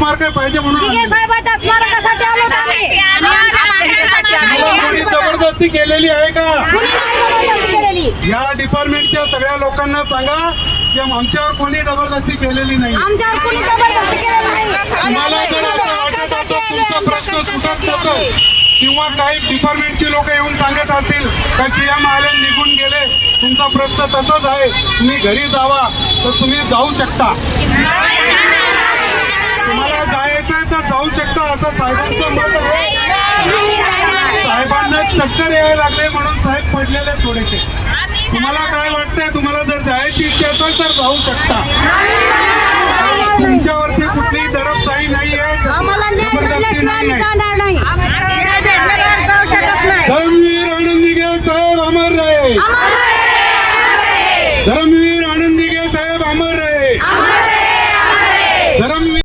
स्मारक पाहिजे म्हणून दिघे साहेबाच्या स्मारकासाठी आलो होतो आम्ही. कोणी जबरदस्ती केलेली आहे का? कुणी नाही जबरदस्ती केलेली. या डिपार्टमेंटच्या सगळ्या लोकांना सांगा की आमच्यावर कोणी जबरदस्ती केलेली नाही. आमच्यावर कुणी जबरदस्ती केलेली नाही. तुम्हाला जर असं वाटत असेल तुमचा प्रश्न सुटत नसेल किंवा काही डिपार्टमेंटची लोक येऊन सांगत असतील का सीएम आले निघून गेले, तुमचा प्रश्न तसाच आहे, तुम्ही घरी जावा, तर तुम्ही जाऊ शकता. तुम्हाला जायचं आहे तर जाऊ शकता असं साहेबांचं मत आहे. साहेबांना चक्कर यायला लागले म्हणून साहेब पडलेले थोडेसे. तुम्हाला काय वाटतंय? तुम्हाला जर जायची इच्छा असेल तर जाऊ शकता. तुमच्यावरती कुठली